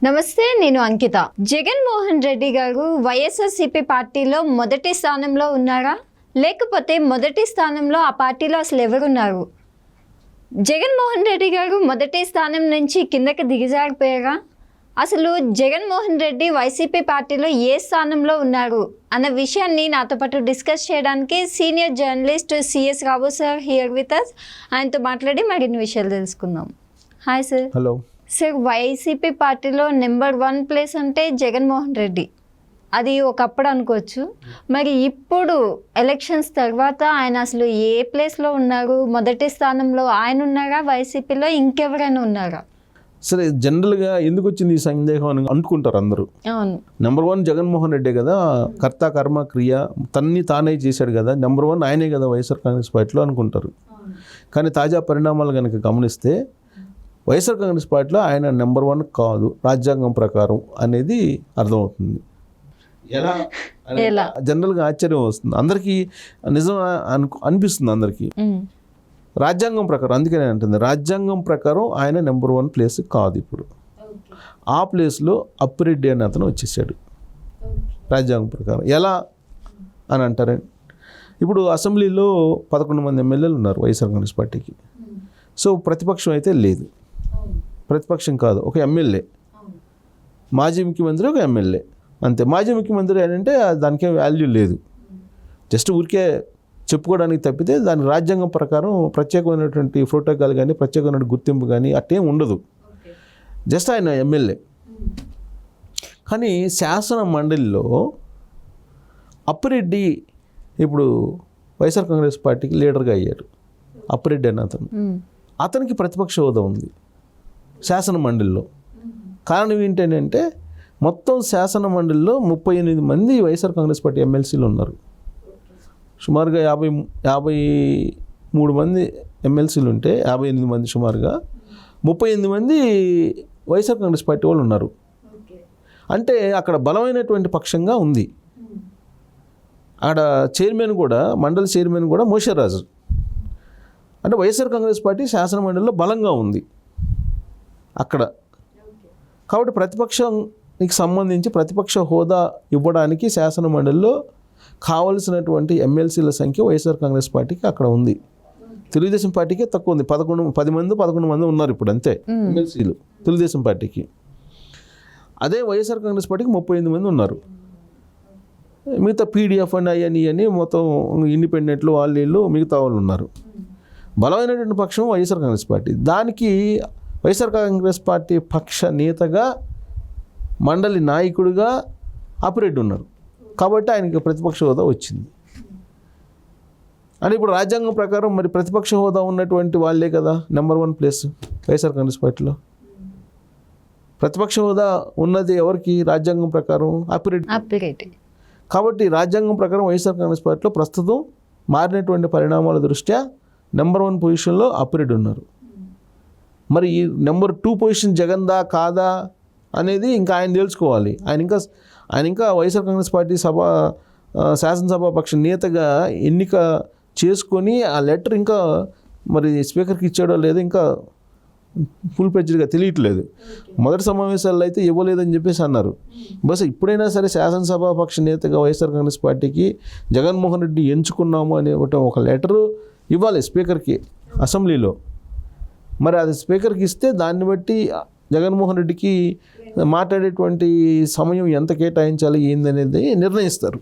నమస్తే, నేను అంకిత. జగన్మోహన్ రెడ్డి గారు వైఎస్ఆర్సీపీ పార్టీలో మొదటి స్థానంలో ఉన్నారా, లేకపోతే మొదటి స్థానంలో ఆ పార్టీలో అసలు ఎవరున్నారు? జగన్మోహన్ రెడ్డి గారు మొదటి స్థానం నుంచి కిందకి దిగజారిపోయారా? అసలు జగన్మోహన్ రెడ్డి వైసీపీ పార్టీలో ఏ స్థానంలో ఉన్నారు అన్న విషయాన్ని నాతో పాటు డిస్కస్ చేయడానికి senior journalist CS Rao sir here with us. ఆయనతో మాట్లాడి మరిన్ని విషయాలు తెలుసుకుందాం. Hi sir. Hello sir, YCP పార్టీలో నెంబర్ 1 ప్లేస్ అంటే జగన్మోహన్ రెడ్డి, అది ఒకప్పుడు అనుకోవచ్చు. మరి ఇప్పుడు ఎలక్షన్స్ తర్వాత ఆయన అసలు ఏ ప్లేస్లో ఉన్నారు? మొదటి స్థానంలో ఆయన ఉన్నారా, వైసీపీలో ఇంకెవరైనా ఉన్నారా? సరే, జనరల్గా ఎందుకు వచ్చింది ఈ సందేహం అని అనుకుంటారు అందరూ. అవును, నెంబర్ 1 జగన్మోహన్ రెడ్డే కదా, కర్త కర్మ క్రియ తన్ని తానే చేశాడు కదా, నెంబర్ 1 ఆయనే కదా వైఎస్ఆర్ కాంగ్రెస్ పార్టీలో అనుకుంటారు. కానీ తాజా పరిణామాలు కనుక గమనిస్తే వైఎస్ఆర్ కాంగ్రెస్ పార్టీలో ఆయన నెంబర్ 1 కాదు, రాజ్యాంగం ప్రకారం అనేది అర్థమవుతుంది. ఎలా జనరల్గా ఆశ్చర్యం వస్తుంది అందరికీ, నిజం అనిపిస్తుంది అందరికీ. రాజ్యాంగం ప్రకారం, అందుకనే అంటుంది రాజ్యాంగం ప్రకారం ఆయన నెంబర్ 1 ప్లేస్ కాదు. ఇప్పుడు ఆ ప్లేస్లో అప్పిరెడ్డి అనే అతను వచ్చేసాడు రాజ్యాంగం ప్రకారం. ఎలా అని అంటారండి, ఇప్పుడు అసెంబ్లీలో 11 మంది ఎమ్మెల్యేలు ఉన్నారు వైఎస్ఆర్ కాంగ్రెస్ పార్టీకి. సో ప్రతిపక్షం అయితే లేదు, ప్రతిపక్షం కాదు, ఒక ఎమ్మెల్యే, మాజీ ముఖ్యమంత్రి ఒక ఎమ్మెల్యే అంతే. మాజీ ముఖ్యమంత్రి అంటే దానికేం వాల్యూ లేదు, జస్ట్ ఊరికే చెప్పుకోవడానికి తప్పితే దాని రాజ్యాంగం ప్రకారం ప్రత్యేకమైనటువంటి ప్రోటోకాల్ కానీ ప్రత్యేకమైన గుర్తింపు కానీ అట్టేం ఉండదు, జస్ట్ ఆయన ఎమ్మెల్యే. కానీ శాసన మండలిలో అప్పిరెడ్డి ఇప్పుడు వైఎస్ఆర్ కాంగ్రెస్ పార్టీకి లీడర్గా అయ్యాడు. అప్పిరెడ్డి అన్న అతనికి ప్రతిపక్ష హోదా ఉంది శాసన మండలిలో. కారణం ఏంటంటే మొత్తం శాసన మండలిలో 38 మంది వైఎస్ఆర్ కాంగ్రెస్ పార్టీ ఎమ్మెల్సీలు ఉన్నారు. సుమారుగా 53 మంది ఎమ్మెల్సీలు ఉంటే 58 మంది సుమారుగా 38 మంది వైఎస్ఆర్ కాంగ్రెస్ పార్టీ వాళ్ళు ఉన్నారు. అంటే అక్కడ బలమైనటువంటి పక్షంగా ఉంది. అక్కడ చైర్మన్ కూడా, మండలి చైర్మన్ కూడా మోషరాజు. అంటే వైఎస్ఆర్ కాంగ్రెస్ పార్టీ శాసన మండలిలో బలంగా ఉంది అక్కడ. కాబట్టి ప్రతిపక్షానికి సంబంధించి ప్రతిపక్ష హోదా ఇవ్వడానికి శాసన మండలిలో కావలసినటువంటి ఎమ్మెల్సీల సంఖ్య వైఎస్ఆర్ కాంగ్రెస్ పార్టీకి అక్కడ ఉంది. తెలుగుదేశం పార్టీకి తక్కువ ఉంది, 11 మంది ఉన్నారు ఇప్పుడు అంతే ఎమ్మెల్సీలు తెలుగుదేశం పార్టీకి. అదే వైఎస్ఆర్ కాంగ్రెస్ పార్టీకి 38 మంది ఉన్నారు. మిగతా పీడిఎఫ్ అని అవన్నీ మొత్తం ఇండిపెండెంట్లు వాళ్ళు మిగతా వాళ్ళు ఉన్నారు. బలమైనటువంటి పక్షం వైఎస్ఆర్ కాంగ్రెస్ పార్టీ. దానికి వైఎస్ఆర్ కాంగ్రెస్ పార్టీ పక్ష నేతగా, మండలి నాయకుడిగా అప్పిరెడ్డి ఉన్నారు. కాబట్టి ఆయనకి ప్రతిపక్ష హోదా వచ్చింది. అని ఇప్పుడు రాజ్యాంగం ప్రకారం మరి ప్రతిపక్ష హోదా ఉన్నటువంటి వాళ్ళే కదా నెంబర్ 1 ప్లేస్ వైఎస్ఆర్ కాంగ్రెస్ పార్టీలో. ప్రతిపక్ష హోదా ఉన్నది ఎవరికి? రాజ్యాంగం ప్రకారం అప్పిరెడ్డి. కాబట్టి రాజ్యాంగం ప్రకారం వైఎస్ఆర్ కాంగ్రెస్ పార్టీలో ప్రస్తుతం మారినటువంటి పరిణామాల దృష్ట్యా నెంబర్ 1 పొజిషన్లో అప్పిరెడ్డి ఉన్నారు. మరి ఈ నెంబర్ 2 పొజిషన్ జగన్దా కాదా అనేది ఇంకా ఆయన తెలుసుకోవాలి. ఆయన ఇంకా వైఎస్ఆర్ కాంగ్రెస్ పార్టీ శాసనసభ పక్ష నేతగా ఎన్నిక చేసుకొని ఆ లెటర్ ఇంకా మరి స్పీకర్కి ఇచ్చాడో లేదో ఇంకా ఫుల్ ఫ్లెడ్జ్డ్గా తెలియట్లేదు. మొదటి సమావేశాల్లో అయితే ఇవ్వలేదని చెప్పేసి అన్నారు. బస్ ఇప్పుడైనా సరే శాసనసభ పక్ష నేతగా వైఎస్ఆర్ కాంగ్రెస్ పార్టీకి జగన్మోహన్ రెడ్డి ఎంచుకున్నాము అనే ఒక లెటరు ఇవ్వాలి స్పీకర్కి అసెంబ్లీలో. మరి అది స్పీకర్కి ఇస్తే దాన్ని బట్టి జగన్మోహన్ రెడ్డికి మాట్లాడేటువంటి సమయం ఎంత కేటాయించాలి ఏందనేది నిర్ణయిస్తారు.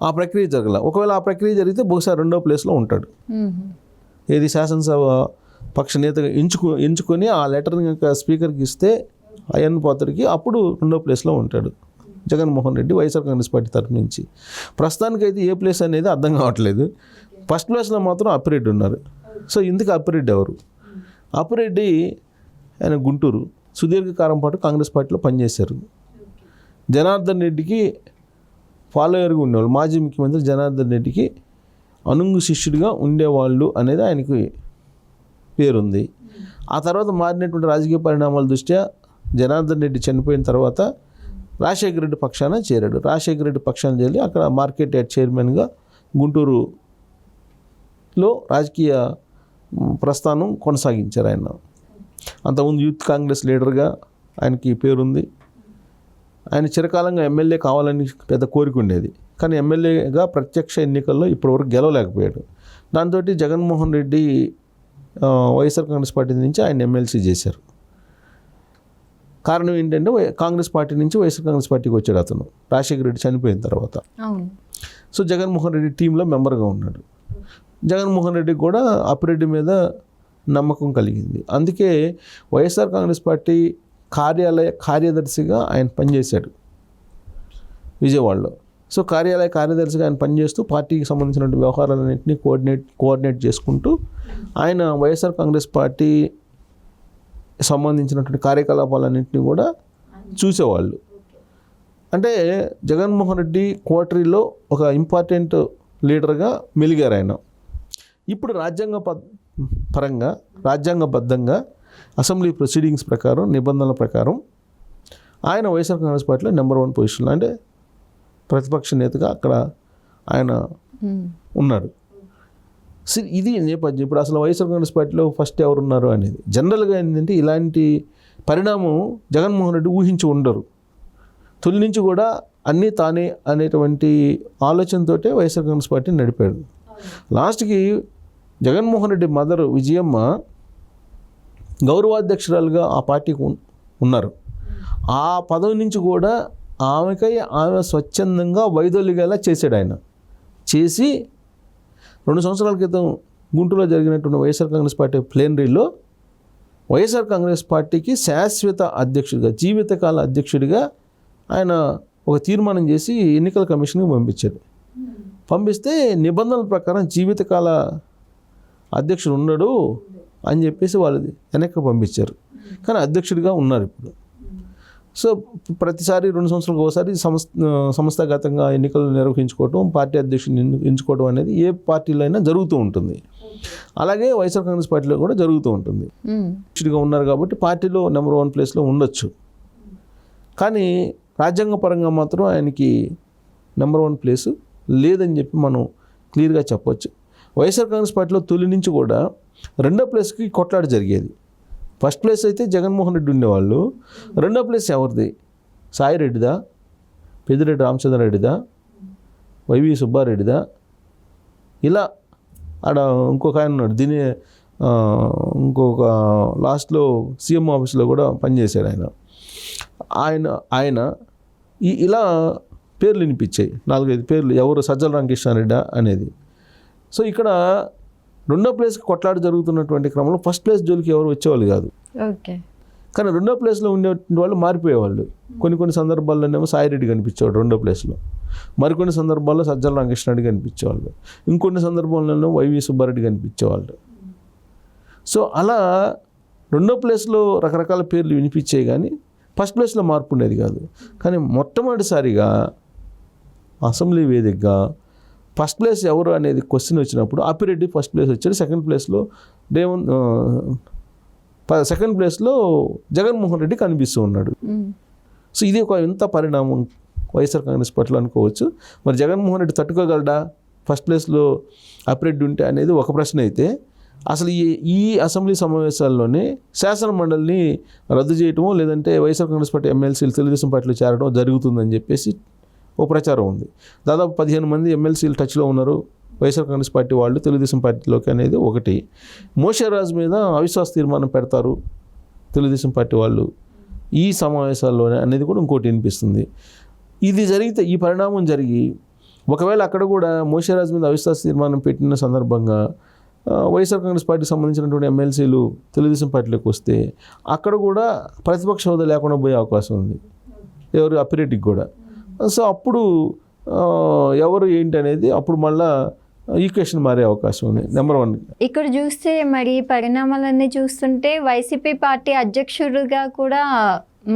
ఆ ప్రక్రియ జరగల. ఒకవేళ ఆ ప్రక్రియ జరిగితే బహుశా 2వ ప్లేస్లో ఉంటాడు. ఏది శాసనసభ పక్ష నేతగా ఎంచుకొని ఆ లెటర్ని కనుక స్పీకర్కి ఇస్తే అయ్యన్న పాత్రకి అప్పుడు 2వ ప్లేస్లో ఉంటాడు జగన్మోహన్ రెడ్డి వైఎస్ఆర్ కాంగ్రెస్ పార్టీ తరఫు నుంచి. ప్రస్తుతానికైతే ఏ ప్లేస్ అనేది అర్థం కావట్లేదు. ఫస్ట్ ప్లేస్లో మాత్రం అప్పిరెడ్డి ఉన్నారు. సో ఇందుకు అప్పిరెడ్డి ఎవరు? అప్పిరెడ్డి ఆయన గుంటూరు, సుదీర్ఘకాలం పాటు కాంగ్రెస్ పార్టీలో పనిచేశారు. జనార్దన్ రెడ్డికి ఫాలోయర్గా ఉండేవాళ్ళు, మాజీ ముఖ్యమంత్రి జనార్దన్ రెడ్డికి అనుంగు శిష్యుడిగా ఉండేవాళ్ళు అనేది ఆయనకి పేరుంది. ఆ తర్వాత మారినటువంటి రాజకీయ పరిణామాల దృష్ట్యా జనార్దన్ రెడ్డి చనిపోయిన తర్వాత రాజశేఖర రెడ్డి పక్షాన చేరాడు. రాజశేఖర రెడ్డి పక్షాన చేరి అక్కడ మార్కెట్ యార్డ్ చైర్మన్గా గుంటూరులో రాజకీయ ప్రస్థానం కొనసాగించారు ఆయన. అంతకుముందు యూత్ కాంగ్రెస్ లీడర్గా ఆయనకి పేరుంది. ఆయన చిరకాలంగా ఎమ్మెల్యే కావాలని పెద్ద కోరిక ఉండేది, కానీ ఎమ్మెల్యేగా ప్రత్యక్ష ఎన్నికల్లో ఇప్పటివరకు గెలవలేకపోయాడు. దాంతో జగన్మోహన్ రెడ్డి వైఎస్ఆర్ కాంగ్రెస్ పార్టీ నుంచి ఆయన ఎమ్మెల్సీ చేశారు. కారణం ఏంటంటే కాంగ్రెస్ పార్టీ నుంచి వైఎస్ఆర్ కాంగ్రెస్ పార్టీకి వచ్చాడు అతను, రాజశేఖర రెడ్డి చనిపోయిన తర్వాత. సో జగన్మోహన్ రెడ్డి టీంలో మెంబర్గా ఉన్నాడు. జగన్మోహన్ రెడ్డికి కూడా అప్పిరెడ్డి మీద నమ్మకం కలిగింది. అందుకే వైఎస్ఆర్ కాంగ్రెస్ పార్టీ కార్యాలయ కార్యదర్శిగా ఆయన పనిచేశాడు విజయవాడలో. సో కార్యాలయ కార్యదర్శిగా ఆయన పనిచేస్తూ పార్టీకి సంబంధించిన వ్యవహారాలన్నింటినీ కోఆర్డినేట్ చేసుకుంటూ ఆయన వైఎస్ఆర్ కాంగ్రెస్ పార్టీ సంబంధించినటువంటి కార్యకలాపాలన్నింటినీ కూడా చూసేవాళ్ళు. అంటే జగన్మోహన్ రెడ్డి కోటరీలో ఒక ఇంపార్టెంట్ లీడర్గా మెలిగారు ఆయన. ఇప్పుడు పరంగా రాజ్యాంగబద్ధంగా అసెంబ్లీ ప్రొసీడింగ్స్ ప్రకారం, నిబంధనల ప్రకారం ఆయన వైఎస్ఆర్ కాంగ్రెస్ పార్టీలో నెంబర్ 1 పొజిషన్లో, అంటే ప్రతిపక్ష నేతగా అక్కడ ఆయన ఉన్నాడు. ఇది నేపథ్యం. ఇప్పుడు అసలు వైఎస్ఆర్ కాంగ్రెస్ పార్టీలో ఫస్ట్ ఎవరున్నారు అనేది జనరల్గా ఏంటంటే ఇలాంటి పరిణామం జగన్మోహన్ రెడ్డి ఊహించి ఉండరు. తొలి నుంచి కూడా అన్నీ తానే అనేటువంటి ఆలోచనతోటే వైఎస్ఆర్ కాంగ్రెస్ పార్టీని నడిపాడు. లాస్ట్కి జగన్మోహన్ రెడ్డి మదర్ విజయమ్మ గౌరవాధ్యక్షురాలుగా ఆ పార్టీకి ఉన్నారు. ఆ పదవి నుంచి కూడా ఆమె స్వచ్ఛందంగా వైదొలిగేలా చేశాడు ఆయన. చేసి 2 సంవత్సరాల క్రితం గుంటూరులో జరిగినటువంటి వైఎస్ఆర్ కాంగ్రెస్ పార్టీ ప్లేనరీలో వైఎస్ఆర్ కాంగ్రెస్ పార్టీకి శాశ్వత అధ్యక్షుడిగా, జీవితకాల అధ్యక్షుడిగా ఆయన ఒక తీర్మానం చేసి ఎన్నికల కమిషన్కి పంపించారు. పంపిస్తే నిబంధనల ప్రకారం జీవితకాల అధ్యక్షుడు ఉండడు అని చెప్పేసి వాళ్ళది వెనక్కి పంపించారు. కానీ అధ్యక్షుడిగా ఉన్నారు ఇప్పుడు. సో ప్రతిసారి 2 సంవత్సరాలకు ఒకసారి సంస్థాగతంగా ఎన్నికలు నిర్వహించుకోవటం, పార్టీ అధ్యక్షుడిని ఎంచుకోవడం అనేది ఏ పార్టీలో అయినా జరుగుతూ ఉంటుంది. అలాగే వైఎస్ఆర్ కాంగ్రెస్ పార్టీలో కూడా జరుగుతూ ఉంటుంది. అధ్యక్షుడిగా ఉన్నారు కాబట్టి పార్టీలో నెంబర్ 1 ప్లేస్లో ఉండొచ్చు. కానీ రాజ్యాంగపరంగా మాత్రం ఆయనకి నెంబర్ 1 ప్లేసు లేదని చెప్పి మనం క్లియర్గా చెప్పొచ్చు. వైఎస్ఆర్ కాంగ్రెస్ పార్టీలో తొలి నుంచి కూడా 2వ ప్లేస్కి కొట్లాట జరిగేది. ఫస్ట్ ప్లేస్ అయితే జగన్మోహన్ రెడ్డి ఉండేవాళ్ళు. 2వ ప్లేస్ ఎవరిది? సాయిరెడ్డిదా, పెద్దిరెడ్డి రామచంద్రారెడ్డిదా, వైవి సుబ్బారెడ్డిదా, ఇలా ఆడ ఇంకొక ఆయన ఉన్నాడు. ఇంకొక లాస్ట్లో సీఎం ఆఫీస్లో కూడా పనిచేశాడు ఆయన ఇలా పేర్లు వినిపించాయి, 4-5 పేర్లు. ఎవరు? సజ్జల రామకృష్ణారెడ్డి అనేది. సో ఇక్కడ 2వ ప్లేస్కి కొట్లాట జరుగుతున్నటువంటి క్రమంలో ఫస్ట్ ప్లేస్ జోలికి ఎవరు వచ్చేవాళ్ళు కాదు. కానీ 2వ ప్లేస్లో ఉండేటువంటి వాళ్ళు మారిపోయేవాళ్ళు. కొన్ని సందర్భాల్లోనేమో సాయిరెడ్డి కనిపించేవాడు 2వ ప్లేస్లో, మరికొన్ని సందర్భాల్లో సజ్జల రామకృష్ణారెడ్డి కనిపించేవాళ్ళు, ఇంకొన్ని సందర్భాల్లోనూ వైవి సుబ్బారెడ్డి కనిపించేవాళ్ళు. సో అలా 2వ ప్లేస్లో రకరకాల పేర్లు వినిపించాయి, కానీ ఫస్ట్ ప్లేస్లో మార్పు ఉండేది కాదు. కానీ మొట్టమొదటిసారిగా అసెంబ్లీ వేదికగా ఫస్ట్ ప్లేస్ ఎవరు అనేది క్వశ్చన్ వచ్చినప్పుడు అప్పిరెడ్డి ఫస్ట్ ప్లేస్ వచ్చాడు. సెకండ్ ప్లేస్లో జగన్మోహన్ రెడ్డి కనిపిస్తూ ఉన్నాడు. సో ఇది ఒక ఇంత పరిణామం వైఎస్ఆర్ కాంగ్రెస్ పార్టీలో అనుకోవచ్చు. మరి జగన్మోహన్ రెడ్డి తట్టుకోగలడా ఫస్ట్ ప్లేస్లో అప్పిరెడ్డి ఉంటే అనేది ఒక ప్రశ్న అయితే, అసలు ఈ అసెంబ్లీ సమావేశాల్లోనే శాసన మండలిని రద్దు చేయటమో లేదంటే వైఎస్ఆర్ కాంగ్రెస్ పార్టీ ఎమ్మెల్సీలు తెలుగుదేశం పార్టీలో చేరడం జరుగుతుందని చెప్పేసి ఓ ప్రచారం ఉంది. దాదాపు 15 మంది ఎమ్మెల్సీలు టచ్లో ఉన్నారు వైఎస్ఆర్ కాంగ్రెస్ పార్టీ వాళ్ళు తెలుగుదేశం పార్టీలోకి అనేది ఒకటి. మోషేరాజు మీద అవిశ్వాస తీర్మానం పెడతారు తెలుగుదేశం పార్టీ వాళ్ళు ఈ సమావేశాల్లోనే అనేది కూడా ఇంకోటి వినిపిస్తుంది. ఇది జరిగితే, ఈ పరిణామం జరిగి ఒకవేళ అక్కడ కూడా మోషేరాజు మీద అవిశ్వాస తీర్మానం పెట్టిన సందర్భంగా వైఎస్ఆర్ కాంగ్రెస్ పార్టీకి సంబంధించినటువంటి ఎమ్మెల్సీలు తెలుగుదేశం పార్టీలోకి వస్తే అక్కడ కూడా ప్రతిపక్ష హోదా లేకుండా పోయే అవకాశం ఉంది, ఎవరు? అప్పిరెడ్డికి కూడా. సో అప్పుడు ఎవరు ఏంటి అనేది అప్పుడు మళ్ళా ఈక్వేషన్ మారే అవకాశం ఉంది. నెంబర్ 1 ఇక్కడ చూస్తే మరి పరిణామాలన్నీ చూస్తుంటే వైసీపీ పార్టీ అధ్యక్షుడిగా కూడా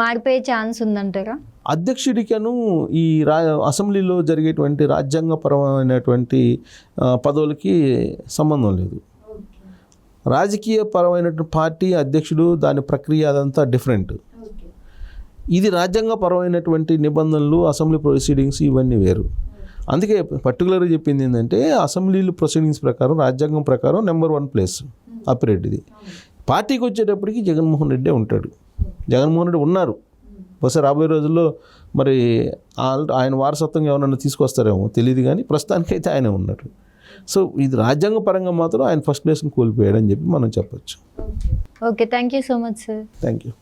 మారిపోయే ఛాన్స్ ఉందంటారా? అధ్యక్షుడికను ఈ అసెంబ్లీలో జరిగేటువంటి రాజ్యాంగపరమైనటువంటి పదవులకి సంబంధం లేదు. రాజకీయ పరమైనటువంటి పార్టీ అధ్యక్షుడు, దాని ప్రక్రియ అదంతా డిఫరెంట్. ఇది రాజ్యాంగపరమైనటువంటి నిబంధనలు, అసెంబ్లీ ప్రొసీడింగ్స్ ఇవన్నీ వేరు. అందుకే పర్టికులర్గా చెప్పింది ఏంటంటే అసెంబ్లీలు ప్రొసీడింగ్స్ ప్రకారం, రాజ్యాంగం ప్రకారం నెంబర్ 1 ప్లేస్ అప్పిరెడ్డిది. పార్టీకి వచ్చేటప్పటికి జగన్మోహన్ రెడ్డి ఉంటాడు. జగన్మోహన్ రెడ్డి ఉన్నారు. బహుశా రాబోయే రోజుల్లో మరి ఆయన వారసత్వంగా ఎవరన్నా తీసుకొస్తారేమో తెలియదు, కానీ ప్రస్తుతానికైతే ఆయనే ఉన్నారు. సో ఇది రాజ్యాంగ పరంగా మాత్రం ఆయన ఫస్ట్ ప్లేస్ని కోల్పోయాడని చెప్పి మనం చెప్పొచ్చు. Okay, thank you so much sir. Thank you.